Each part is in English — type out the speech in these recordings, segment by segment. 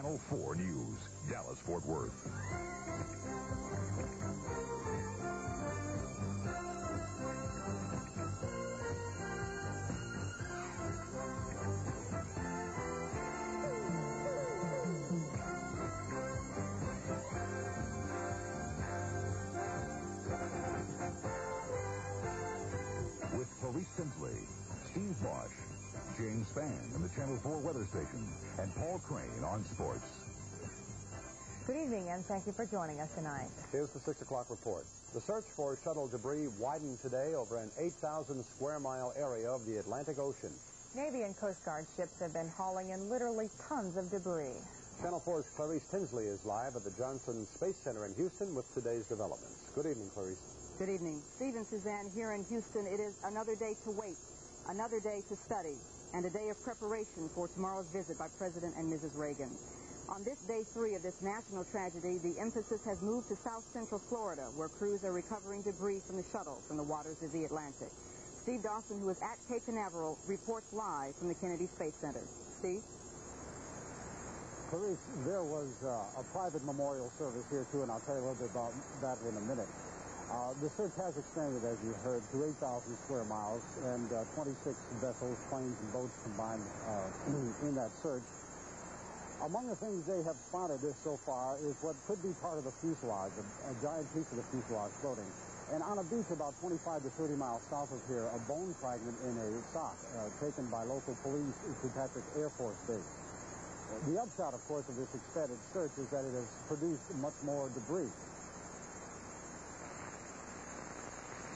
Channel 4 News, Dallas-Fort Worth. With Clarice Tinsley, Steve Bosch, James Spann in the Channel 4 weather station, and Paul Crane on sports. Good evening, and thank you for joining us tonight. Here's the 6 o'clock report. The search for shuttle debris widened today over an 8,000 square mile area of the Atlantic Ocean. Navy and Coast Guard ships have been hauling in literally tons of debris. Channel 4's Clarice Tinsley is live at the Johnson Space Center in Houston with today's developments. Good evening, Clarice. Good evening. Steve and Suzanne, here in Houston, it is another day to wait, another day to study, and a day of preparation for tomorrow's visit by President and Mrs. Reagan. On this day 3 of this national tragedy, the emphasis has moved to South Central Florida, where crews are recovering debris from the shuttle from the waters of the Atlantic. Steve Dawson, who is at Cape Canaveral, reports live from the Kennedy Space Center. Steve? Clarice, there was a private memorial service here, too, and I'll tell you a little bit about that in a minute. The search has expanded, as you heard, to 8,000 square miles, and 26 vessels, planes, and boats combined in that search. Among the things they have spotted so far is what could be part of the fuselage, a giant piece of the fuselage floating. And on a beach about 25 to 30 miles south of here, a bone fragment in a sock taken by local police to Patrick Air Force Base. The upshot, of course, of this expanded search is that it has produced much more debris.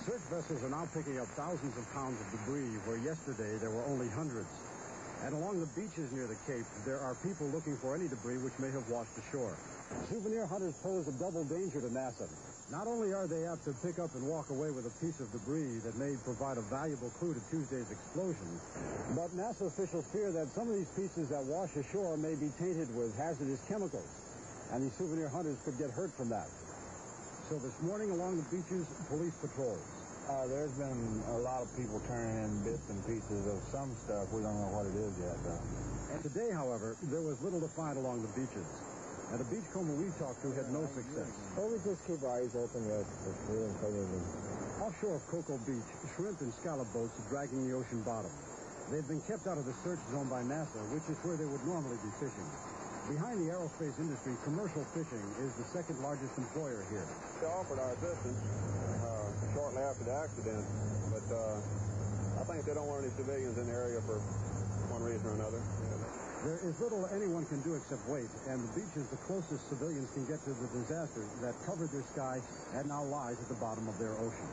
Search vessels are now picking up thousands of pounds of debris where yesterday there were only hundreds. And along the beaches near the Cape, there are people looking for any debris which may have washed ashore. Souvenir hunters pose a double danger to NASA. Not only are they apt to pick up and walk away with a piece of debris that may provide a valuable clue to Tuesday's explosion, but NASA officials fear that some of these pieces that wash ashore may be tainted with hazardous chemicals, and these souvenir hunters could get hurt from that. So this morning along the beaches, police patrols. There's been a lot of people turning in bits and pieces of some stuff. We don't know what it is yet, though. And today, however, there was little to find along the beaches. And the beachcomber we talked to had no success. Well, we just keep our eyes open. Offshore of Cocoa Beach, shrimp and scallop boats are dragging the ocean bottom. They've been kept out of the search zone by NASA, which is where they would normally be fishing. Behind the aerospace industry, commercial fishing is the second largest employer here. They offered our assistance shortly after the accident, but I think they don't want any civilians in the area for one reason or another. There is little anyone can do except wait, and the beach is the closest civilians can get to the disaster that covered their sky and now lies at the bottom of their ocean.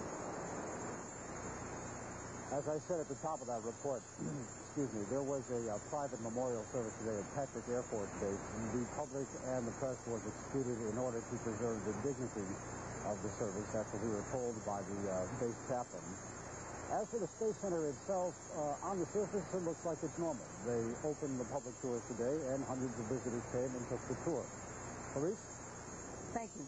As I said at the top of that report, excuse me, there was a private memorial service today at Patrick Air Force Base. The public and the press was excluded in order to preserve the dignity of the service. That's what we were told by the base chaplain. As for the Space Center itself, on the surface, it looks like it's normal. They opened the public tours today, and hundreds of visitors came and took the tour. Clarice? Thank you.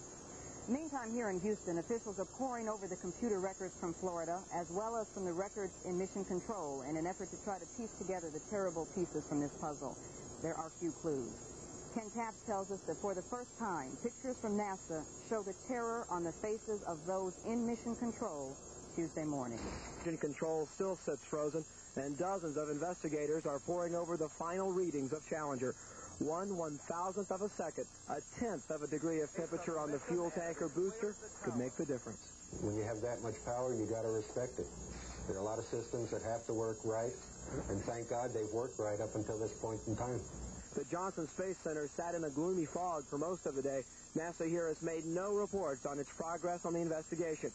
Meantime, here in Houston, officials are poring over the computer records from Florida, as well as from the records in Mission Control, in an effort to try to piece together the terrible pieces from this puzzle. There are few clues. Ken Taps tells us that for the first time, pictures from NASA show the terror on the faces of those in Mission Control Tuesday morning. Mission Control still sits frozen, and dozens of investigators are poring over the final readings of Challenger. 1/1000th of a second, a tenth of a degree of temperature on the fuel tanker booster could make the difference. When you have that much power, you got to respect it. There are a lot of systems that have to work right, and thank God they've worked right up until this point in time. The Johnson Space Center sat in a gloomy fog for most of the day. NASA here has made no reports on its progress on the investigation.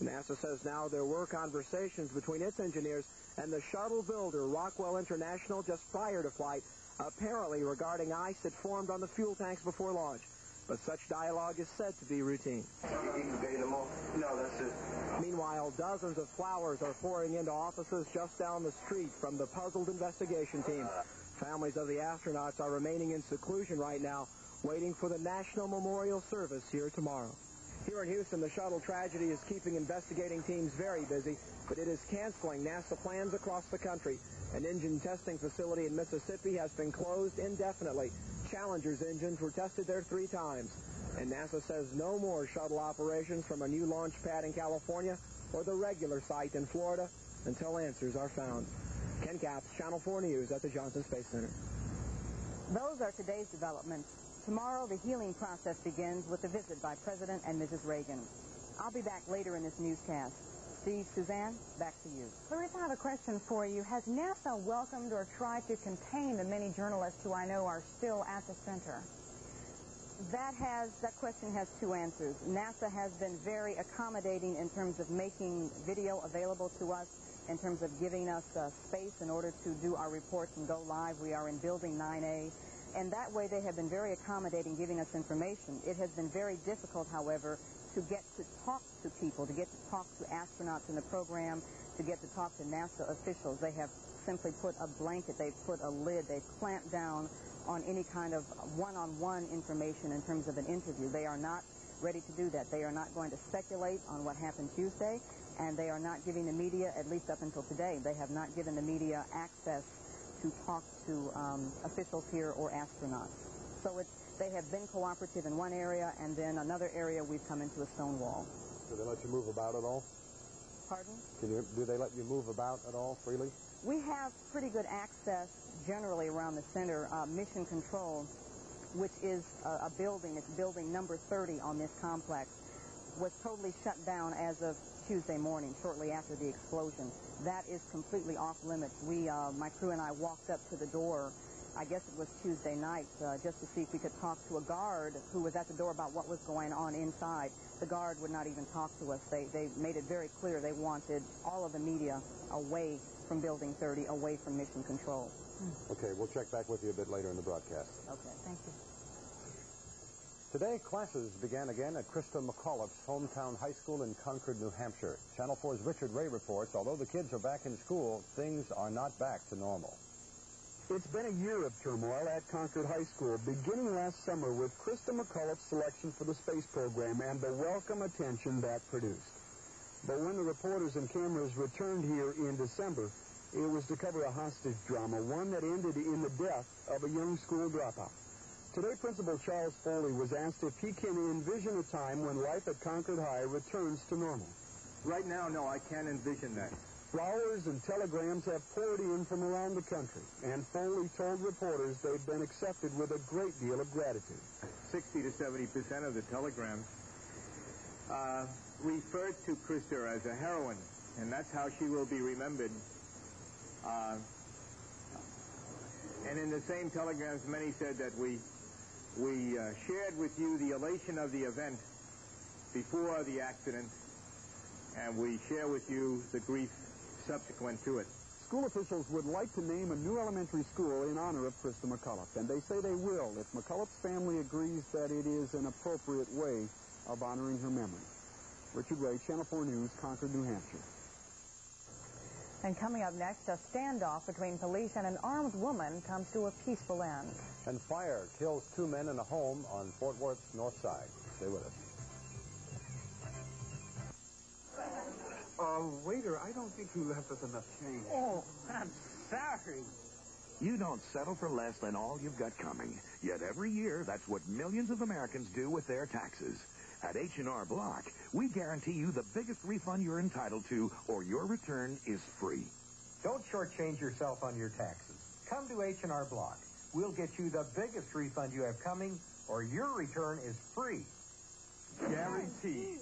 NASA says now there were conversations between its engineers and the shuttle builder, Rockwell International, just prior to flight, apparently regarding ice that formed on the fuel tanks before launch. But such dialogue is said to be routine. No, that's it. Meanwhile, dozens of flowers are pouring into offices just down the street from the puzzled investigation team. Families of the astronauts are remaining in seclusion right now, waiting for the National Memorial Service here tomorrow. Here in Houston, the shuttle tragedy is keeping investigating teams very busy, but it is canceling NASA plans across the country. An engine testing facility in Mississippi has been closed indefinitely. Challenger's engines were tested there 3 times. And NASA says no more shuttle operations from a new launch pad in California or the regular site in Florida until answers are found. Ken Capps, Channel 4 News at the Johnson Space Center. Those are today's developments. Tomorrow, the healing process begins with a visit by President and Mrs. Reagan. I'll be back later in this newscast. Steve, Suzanne, back to you. Clarissa, I have a question for you. Has NASA welcomed or tried to contain the many journalists who I know are still at the center? That question has 2 answers. NASA has been very accommodating in terms of making video available to us, in terms of giving us space in order to do our reports and go live. We are in Building 9A. And that way they have been very accommodating, giving us information. It has been very difficult, however, to get to talk to people, to get to talk to astronauts in the program, to get to talk to NASA officials. They have simply put a blanket, they've put a lid, they've clamped down on any kind of one-on-one information in terms of an interview. They are not ready to do that. They are not going to speculate on what happened Tuesday, and they are not giving the media, at least up until today, they have not given the media access to talk to officials here or astronauts. So they have been cooperative in one area, and then another area we've come into a stone wall. Do they let you move about at all? Pardon? Do they let you move about at all freely? We have pretty good access generally around the center. Mission Control, which is a building, it's building number 30 on this complex, was totally shut down as of Tuesday morning, shortly after the explosion. That is completely off limits. My crew and I walked up to the door, I guess it was Tuesday night, just to see if we could talk to a guard who was at the door about what was going on inside. The guard would not even talk to us. They made it very clear they wanted all of the media away from Building 30, away from Mission Control. Okay, we'll check back with you a bit later in the broadcast. Okay, thank you. Today, classes began again at Krista McAuliffe's hometown high school in Concord, New Hampshire. Channel 4's Richard Ray reports, although the kids are back in school, things are not back to normal. It's been a year of turmoil at Concord High School, beginning last summer with Krista McAuliffe's selection for the space program and the welcome attention that produced. But when the reporters and cameras returned here in December, it was to cover a hostage drama, one that ended in the death of a young school dropout. Today, Principal Charles Foley was asked if he can envision a time when life at Concord High returns to normal. Right now, no, I can't envision that. Flowers and telegrams have poured in from around the country, and Foley told reporters they've been accepted with a great deal of gratitude. 60 to 70% of the telegrams referred to Krista as a heroine, and that's how she will be remembered. And in the same telegrams, many said that we shared with you the elation of the event before the accident, and we share with you the grief subsequent to it. School officials would like to name a new elementary school in honor of Krista McAuliffe, and they say they will if McAuliffe's family agrees that it is an appropriate way of honoring her memory. Richard Ray, Channel 4 News, Concord, New Hampshire. And coming up next, a standoff between police and an armed woman comes to a peaceful end. And fire kills 2 men in a home on Fort Worth's north side. Stay with us. Waiter, I don't think you left us enough change. Oh, I'm sorry. You don't settle for less than all you've got coming. Yet every year, that's what millions of Americans do with their taxes. At H&R Block, we guarantee you the biggest refund you're entitled to, or your return is free. Don't shortchange yourself on your taxes. Come to H&R Block. We'll get you the biggest refund you have coming, or your return is free. Guaranteed.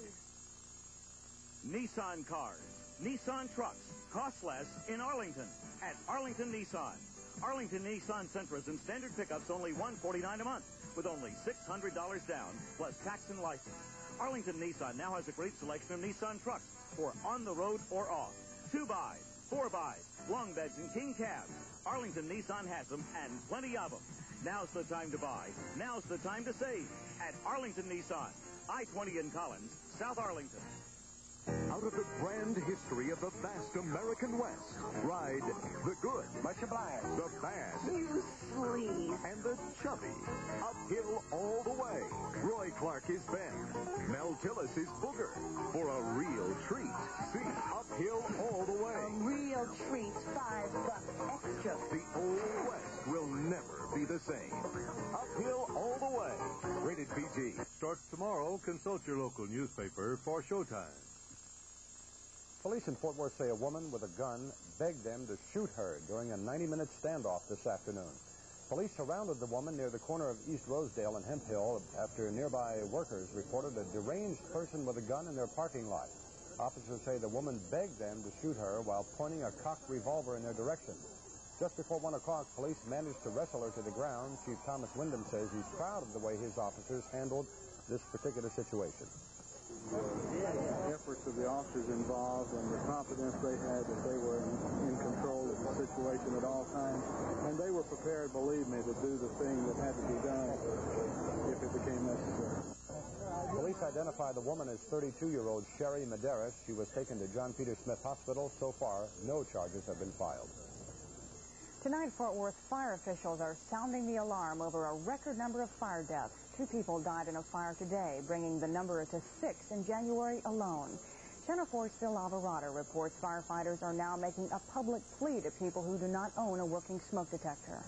Nissan cars, Nissan trucks, cost less in Arlington at Arlington Nissan. Arlington Nissan Sentras and standard pickups only $149 a month, with only $600 down, plus tax and license. Arlington Nissan now has a great selection of Nissan trucks for on the road or off. 2-by, 4-by, long beds and king cabs. Arlington Nissan has them, and plenty of them. Now's the time to buy. Now's the time to save at Arlington Nissan. I-20 in Collins, South Arlington. Out of the grand history of the vast American West, ride the good, much obliged, the bad, you sleaze, and the chubby. Uphill all the way. Roy Clark is Ben. Mel Tillis is Booger. For a real treat, see Uphill all the way. A real treat, $5 extra. The Old West will never be the same. Uphill Rated PG. Starts tomorrow. Consult your local newspaper for showtime. Police in Fort Worth say a woman with a gun begged them to shoot her during a 90-minute standoff this afternoon. Police surrounded the woman near the corner of East Rosedale and Hemp Hill after nearby workers reported a deranged person with a gun in their parking lot. Officers say the woman begged them to shoot her while pointing a cocked revolver in their direction. Just before 1 o'clock, police managed to wrestle her to the ground. Chief Thomas Wyndham says he's proud of the way his officers handled this particular situation. The efforts of the officers involved and the confidence they had that they were in control of the situation at all times. And they were prepared, believe me, to do the thing that had to be done if it became necessary. Police identify the woman as 32-year-old Sherry Medeiros. She was taken to John Peter Smith Hospital. So far, no charges have been filed. Tonight, Fort Worth fire officials are sounding the alarm over a record number of fire deaths. 2 people died in a fire today, bringing the number to 6 in January alone. Channel 4's Phil Alvarado reports firefighters are now making a public plea to people who do not own a working smoke detector.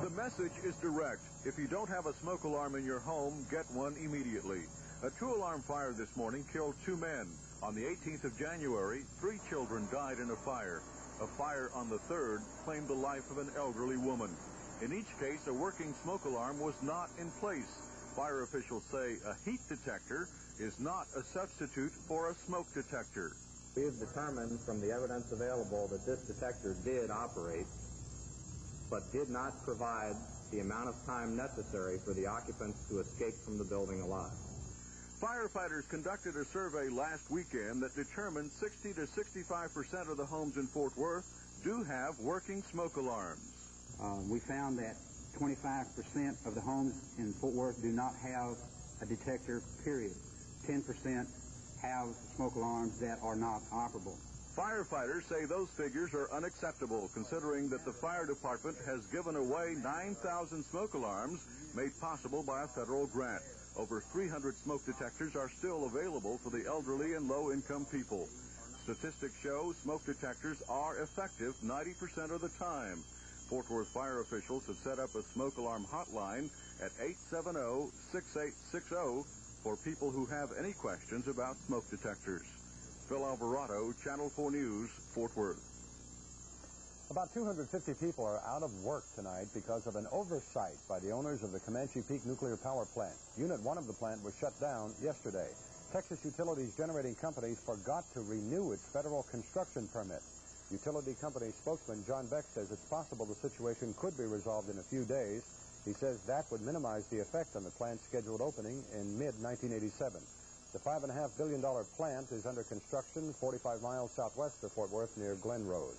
The message is direct. If you don't have a smoke alarm in your home, get one immediately. A 2-alarm fire this morning killed 2 men. On the 18th of January, 3 children died in a fire. A fire on the 3rd claimed the life of an elderly woman. In each case, a working smoke alarm was not in place. Fire officials say a heat detector is not a substitute for a smoke detector. We have determined from the evidence available that this detector did operate, but did not provide the amount of time necessary for the occupants to escape from the building alive. Firefighters conducted a survey last weekend that determined 60 to 65% of the homes in Fort Worth do have working smoke alarms. We found that 25% of the homes in Fort Worth do not have a detector, period. 10% have smoke alarms that are not operable. Firefighters say those figures are unacceptable, considering that the fire department has given away 9,000 smoke alarms made possible by a federal grant. Over 300 smoke detectors are still available for the elderly and low-income people. Statistics show smoke detectors are effective 90% of the time. Fort Worth fire officials have set up a smoke alarm hotline at 870-6860 for people who have any questions about smoke detectors. Phil Alvarado, Channel 4 News, Fort Worth. About 250 people are out of work tonight because of an oversight by the owners of the Comanche Peak Nuclear Power Plant. Unit 1 of the plant was shut down yesterday. Texas Utilities Generating Company forgot to renew its federal construction permit. Utility company spokesman John Beck says it's possible the situation could be resolved in a few days. He says that would minimize the effect on the plant's scheduled opening in mid-1987. The $5.5 billion plant is under construction 45 miles southwest of Fort Worth near Glen Rose.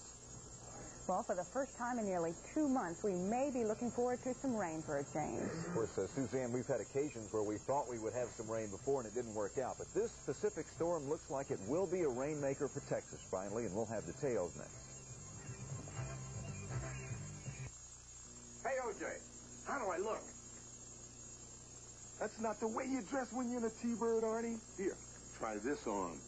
Well, for the first time in nearly 2 months, we may be looking forward to some rain for a change. Of course, Suzanne, we've had occasions where we thought we would have some rain before and it didn't work out. But this Pacific storm looks like it will be a rainmaker for Texas finally, and we'll have details next. Hey, O.J., how do I look? That's not the way you dress when you're in a T-Bird, Artie. Here, try this on.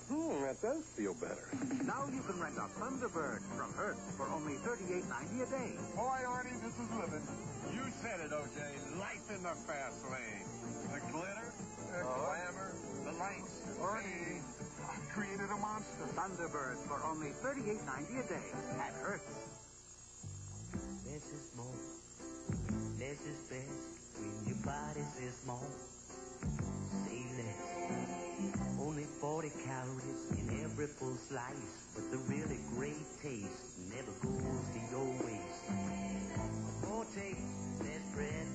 That does feel better. Now you can rent a Thunderbird from Hertz for only $38.90 a day. Boy, Artie, this is living. You said it, O.J. Life in the fast lane. The glitter, the glamour, the lights. Artie, I created a monster. Thunderbird for only $38.90 a day at Hertz. Less is more. Less is best when your body says more. Say less. Only 40 calories in every full slice, but the really great taste never goes to your waist. Or take less bread,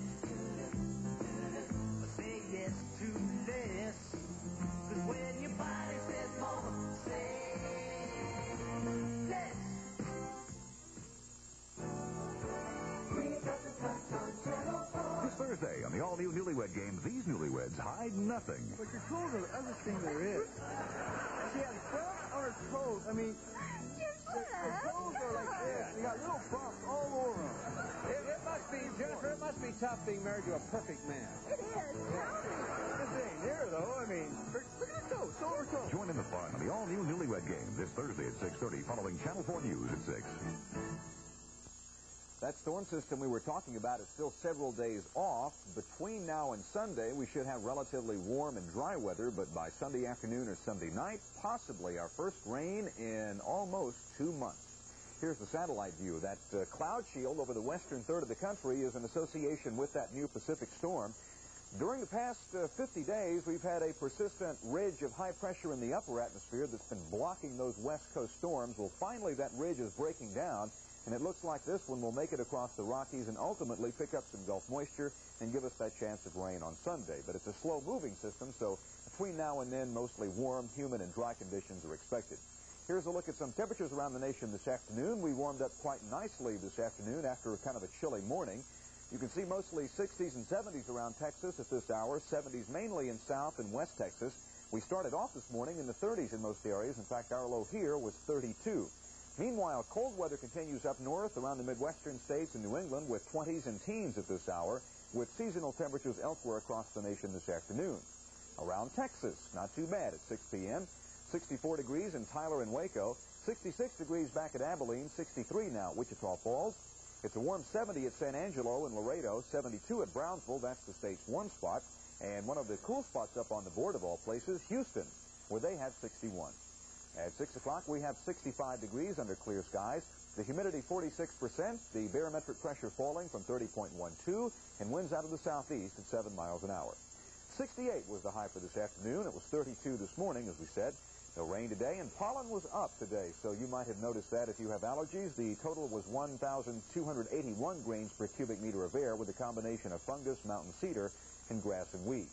or say yes to less. 'Cause when your body says more, say less. This Thursday on the all-new Newlywed Game, these newlyweds hide nothing. But your clothes are the other thing there is. She has bumps on her toes. I mean, the toes are like this. They got little bumps all over them. It must be, Jennifer, it must be tough being married to a perfect man. It is. This ain't near, though. I mean, look at her toes. Show her toes. Join in the fun on the all-new Newlywed Game this Thursday at 6:30, following Channel 4 News at 6. That storm system we were talking about is still several days off. Between now and Sunday, we should have relatively warm and dry weather, but by Sunday afternoon or Sunday night, possibly our first rain in almost 2 months. Here's the satellite view. That cloud shield over the western third of the country is in association with that new Pacific storm. During the past 50 days, we've had a persistent ridge of high pressure in the upper atmosphere that's been blocking those west coast storms. Well, finally, that ridge is breaking down, and it looks like this one will make it across the Rockies and ultimately pick up some Gulf moisture and give us that chance of rain on Sunday. But it's a slow-moving system, so between now and then, mostly warm, humid, and dry conditions are expected. Here's a look at some temperatures around the nation this afternoon. We warmed up quite nicely this afternoon after kind of a chilly morning. You can see mostly 60s and 70s around Texas at this hour, 70s mainly in South and West Texas. We started off this morning in the 30s in most areas. In fact, our low here was 32. Meanwhile, cold weather continues up north around the Midwestern states and New England with 20s and teens at this hour, with seasonal temperatures elsewhere across the nation this afternoon. Around Texas, not too bad at 6 p.m. 64 degrees in Tyler and Waco, 66 degrees back at Abilene, 63 now at Wichita Falls. It's a warm 70 at San Angelo and Laredo, 72 at Brownsville, that's the state's one spot. And one of the cool spots up on the board of all places, Houston, where they have 61. At 6 o'clock, we have 65 degrees under clear skies. The humidity 46%, the barometric pressure falling from 30.12, and winds out of the southeast at 7 miles an hour. 68 was the high for this afternoon. It was 32 this morning, as we said. No rain today, and pollen was up today, so you might have noticed that if you have allergies. The total was 1,281 grains per cubic meter of air with a combination of fungus, mountain cedar, and grass and weed.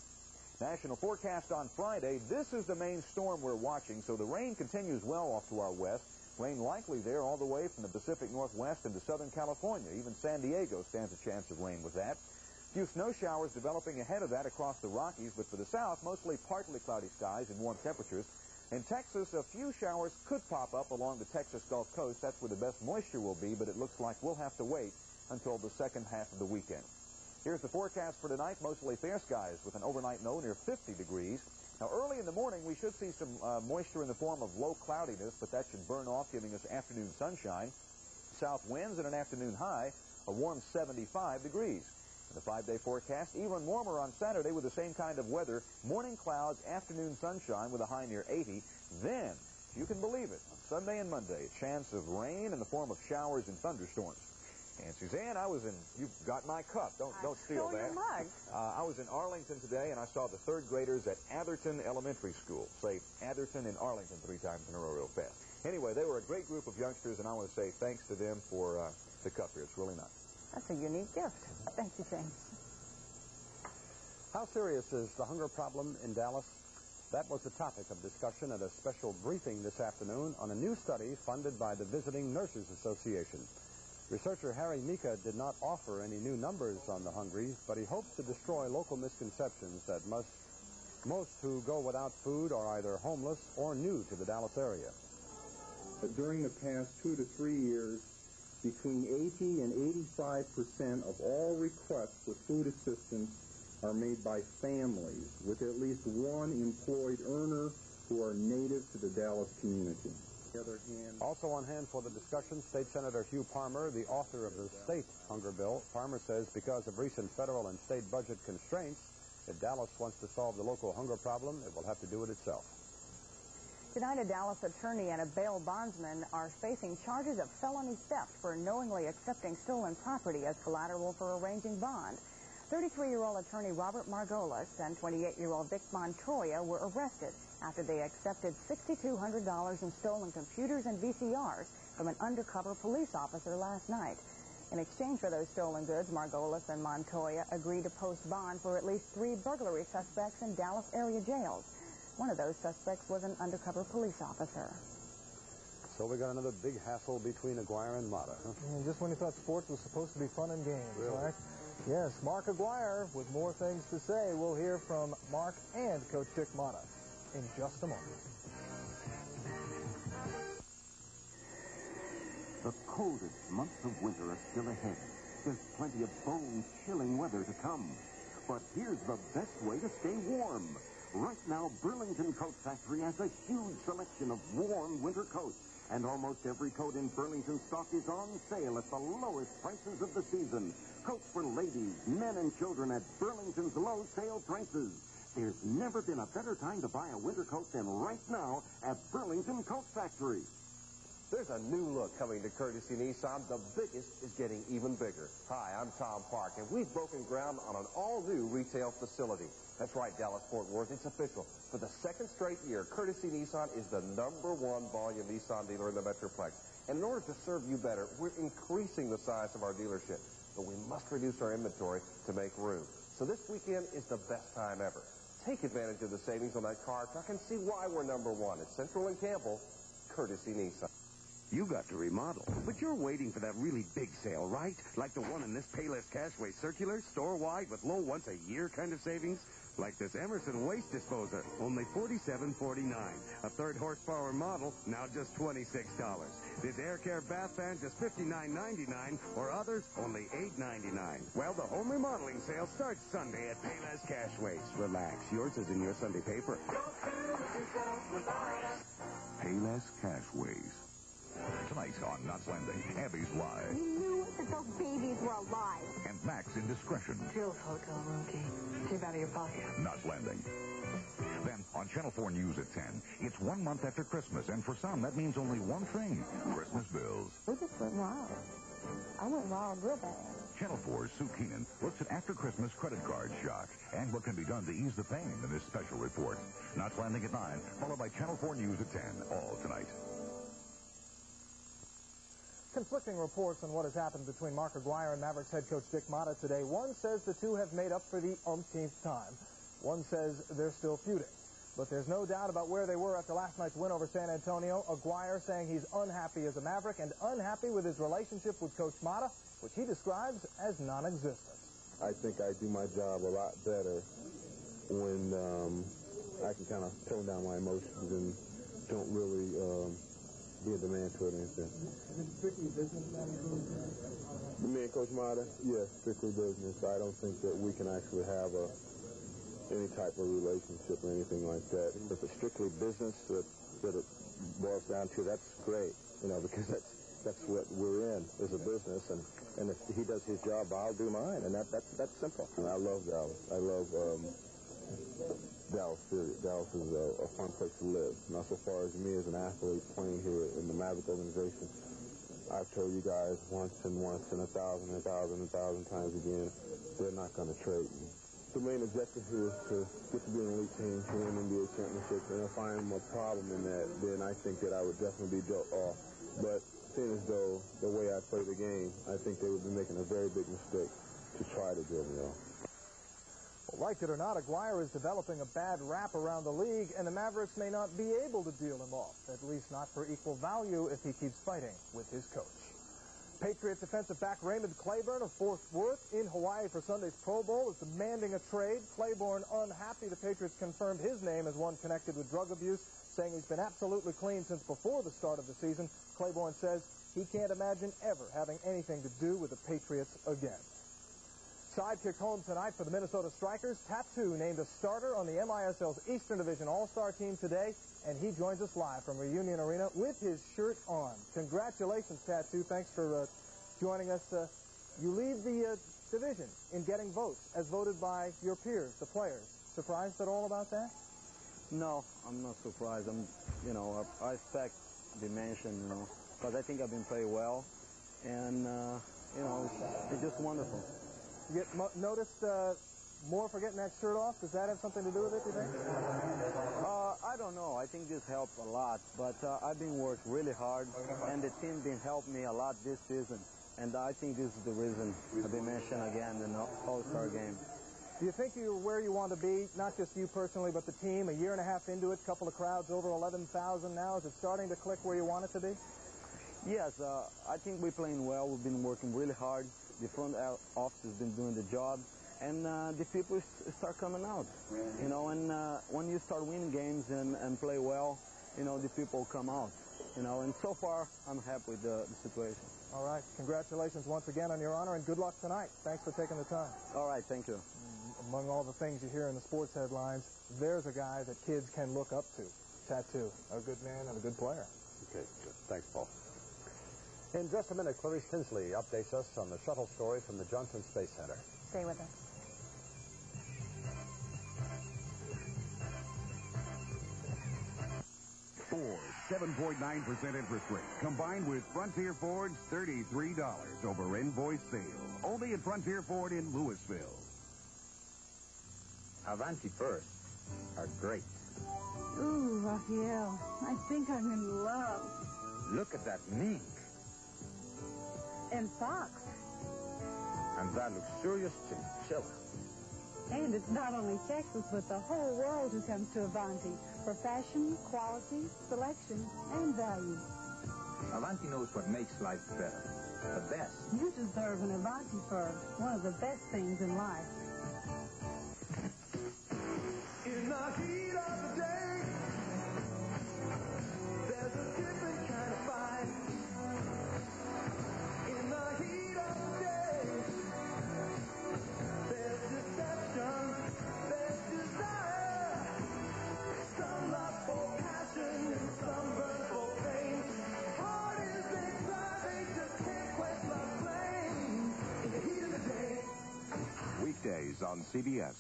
National forecast on Friday. This is the main storm we're watching, so the rain continues well off to our west. Rain likely there all the way from the Pacific Northwest into Southern California. Even San Diego stands a chance of rain with that. A few snow showers developing ahead of that across the Rockies, but for the south, mostly partly cloudy skies and warm temperatures. In Texas, a few showers could pop up along the Texas Gulf Coast. That's where the best moisture will be, but it looks like we'll have to wait until the second half of the weekend. Here's the forecast for tonight. Mostly fair skies with an overnight low near 50 degrees. Now, early in the morning, we should see some moisture in the form of low cloudiness, but that should burn off, giving us afternoon sunshine. South winds and an afternoon high, a warm 75 degrees. The 5-day forecast, even warmer on Saturday with the same kind of weather. Morning clouds, afternoon sunshine with a high near 80. Then, you can believe it, on Sunday and Monday, a chance of rain in the form of showers and thunderstorms. And Suzanne, you've got my cup. Don't steal that. Your mug. I was in Arlington today, and I saw the third graders at Atherton Elementary School. Say Atherton in Arlington 3 times in a row real fast. Anyway, they were a great group of youngsters, and I want to say thanks to them for the cup here. It's really nice. That's a unique gift. Thank you, James. How serious is the hunger problem in Dallas? That was the topic of discussion at a special briefing this afternoon on a new study funded by the Visiting Nurses Association. Researcher Harry Mika did not offer any new numbers on the hungry, but he hopes to destroy local misconceptions that most who go without food are either homeless or new to the Dallas area. During the past 2 to 3 years, between 80 and 85% of all requests for food assistance are made by families with at least one employed earner who are native to the Dallas community. On the other hand, also on hand for the discussion, State Senator Hugh Parmer, the author of the state hunger bill. Parmer says because of recent federal and state budget constraints, if Dallas wants to solve the local hunger problem, it will have to do it itself. Tonight, a Dallas attorney and a bail bondsman are facing charges of felony theft for knowingly accepting stolen property as collateral for arranging bond. 33-year-old attorney Robert Margolis and 28-year-old Vic Montoya were arrested after they accepted $6,200 in stolen computers and VCRs from an undercover police officer last night. In exchange for those stolen goods, Margolis and Montoya agreed to post bond for at least 3 burglary suspects in Dallas area jails. One of those suspects was an undercover police officer. So we got another big hassle between Aguirre and Mata, huh? And just when you thought sports was supposed to be fun and games, really? Right? Yes, Mark Aguirre with more things to say. We'll hear from Mark and Coach Dick Mata in just a moment. The coldest months of winter are still ahead. There's plenty of bone-chilling weather to come. But here's the best way to stay warm. Right now, Burlington Coat Factory has a huge selection of warm winter coats. And almost every coat in Burlington stock is on sale at the lowest prices of the season. Coats for ladies, men, and children at Burlington's low sale prices. There's never been a better time to buy a winter coat than right now at Burlington Coat Factory. There's a new look coming to Courtesy Nissan. The biggest is getting even bigger. Hi, I'm Tom Park, and we've broken ground on an all-new retail facility. That's right, Dallas-Fort Worth, it's official. For the second straight year, Courtesy Nissan is the #1 volume Nissan dealer in the Metroplex. And in order to serve you better, we're increasing the size of our dealership. But we must reduce our inventory to make room. So this weekend is the best time ever. Take advantage of the savings on that car, truck, and see why we're #1 at Central and Campbell, Courtesy Nissan. You got to remodel, but you're waiting for that really big sale, right? Like the one in this Payless Cashway circular, store-wide with low once-a-year kind of savings? Like this Emerson waste disposer, only $47.49. A 3rd horsepower model, now just $26. This air care bath fan, just $59.99, or others, only $8.99. Well, the home remodeling sale starts Sunday at Payless Cashways. Relax, yours is in your Sunday paper. Payless Cashways. Tonight on Knots Landing, Abby's Live. You knew that those babies were alive. And Max Indiscretion. Jill's hotel room key. Keep out of your pocket. Knots Landing. Then, on Channel 4 News at 10, it's 1 month after Christmas, and for some, that means only one thing, Christmas bills. We just went wild. I went wild real bad. Channel 4's Sue Keenan looks at after-Christmas credit card shock and what can be done to ease the pain in this special report. Knots Landing at 9, followed by Channel 4 News at 10, all tonight. Conflicting reports on what has happened between Mark Aguirre and Mavericks head coach Dick Motta today. One says the two have made up for the umpteenth time. One says they're still feuding. But there's no doubt about where they were after last night's win over San Antonio. Aguirre saying he's unhappy as a Maverick and unhappy with his relationship with Coach Motta, which he describes as non-existent. I think I do my job a lot better when I can kind of tone down my emotions and don't really be a demand toward anything. Is it strictly business management? Me and Coach Motta? Yes, strictly business. I don't think that we can actually have any type of relationship or anything like that. If it's strictly business that it boils down to, that's great, because that's what we're in, is a business, and if he does his job, I'll do mine, and that's simple. And I love Dallas. I love Dallas, period. Dallas is a fun place to live. Now, so far as me as an athlete playing here in the Maverick organization, I've told you guys once and 1,000 times again, they're not going to trade me. The main objective here is to get to be an elite team, to win NBA championships, and if I am a problem in that, then I think that I would definitely be dealt off. But seeing as though the way I play the game, I think they would be making a very big mistake to try to deal me off. Well, like it or not, Aguirre is developing a bad rap around the league, and the Mavericks may not be able to deal him off, at least not for equal value if he keeps fighting with his coach. Patriots defensive back Raymond Claiborne of Fort Worth in Hawaii for Sunday's Pro Bowl is demanding a trade. Claiborne unhappy the Patriots confirmed his name as one connected with drug abuse, saying he's been absolutely clean since before the start of the season. Claiborne says he can't imagine ever having anything to do with the Patriots again. Sidekick home tonight for the Minnesota Strikers. Tattoo named a starter on the MISL's Eastern Division All-Star team today, and he joins us live from Reunion Arena with his shirt on. Congratulations, Tattoo. Thanks for joining us. You lead the division in getting votes, as voted by your peers, the players. Surprised at all about that? No, I'm not surprised. I expect the mention, because I think I've been playing well, and, it's just wonderful. You noticed more for getting that shirt off? Does that have something to do with it, do you think? I don't know. I think this helped a lot, but I've been working really hard, and the team been helping me a lot this season, and I think this is the reason I've been mentioned again in the All-Star game. Do you think you're where you want to be, not just you personally, but the team, a year and a half into it, couple of crowds, over 11,000 now? Is it starting to click where you want it to be? Yes, I think we're playing well. We've been working really hard. The front office has been doing the job, and the people start coming out. And when you start winning games and play well, the people come out. And so far, I'm happy with the situation. All right. Congratulations once again on your honor, and good luck tonight. Thanks for taking the time. All right. Thank you. Among all the things you hear in the sports headlines, there's a guy that kids can look up to. Tattoo. A good man and a good player. Okay, good. Thanks, Paul. In just a minute, Clarice Tinsley updates us on the shuttle story from the Johnson Space Center. Stay with us. Ford, 7.9% interest rate, combined with Frontier Ford's $33 over invoice sale. Only at Frontier Ford in Louisville. Avanti first are great. Ooh, Raphael, I think I'm in love. Look at that mink. And Fox. And that luxurious chinchilla. And it's not only Texas, but the whole world who comes to Avanti for fashion, quality, selection, and value. Avanti knows what makes life better. The best. You deserve an Avanti fur, one of the best things in life. In the heat of the day, there's a different kind of fight. In the heat of the day, there's deception, there's desire. Some love for passion and some burn for pain. Heart is they cry, they just can't quench love flame. In the heat of the day. Weekdays on CBS.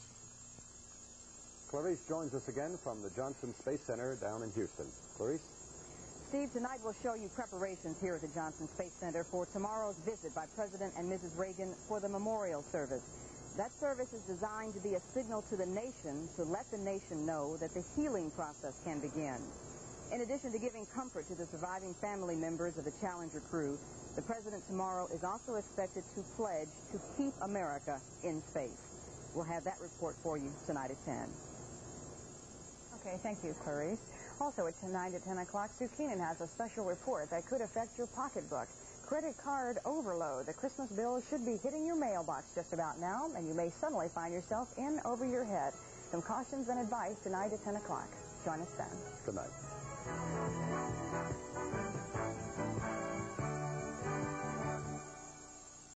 Clarice joins us again from the Johnson Space Center down in Houston. Clarice? Steve, tonight we'll show you preparations here at the Johnson Space Center for tomorrow's visit by President and Mrs. Reagan for the memorial service. That service is designed to be a signal to the nation to let the nation know that the healing process can begin. In addition to giving comfort to the surviving family members of the Challenger crew, the President tomorrow is also expected to pledge to keep America in space. We'll have that report for you tonight at 10. Okay, thank you, Clarice. Also tonight at 10 o'clock, Sue Keenan has a special report that could affect your pocketbook. Credit card overload. The Christmas bill should be hitting your mailbox just about now, and you may suddenly find yourself in over your head. Some cautions and advice tonight at 10 o'clock. Join us then. Good night.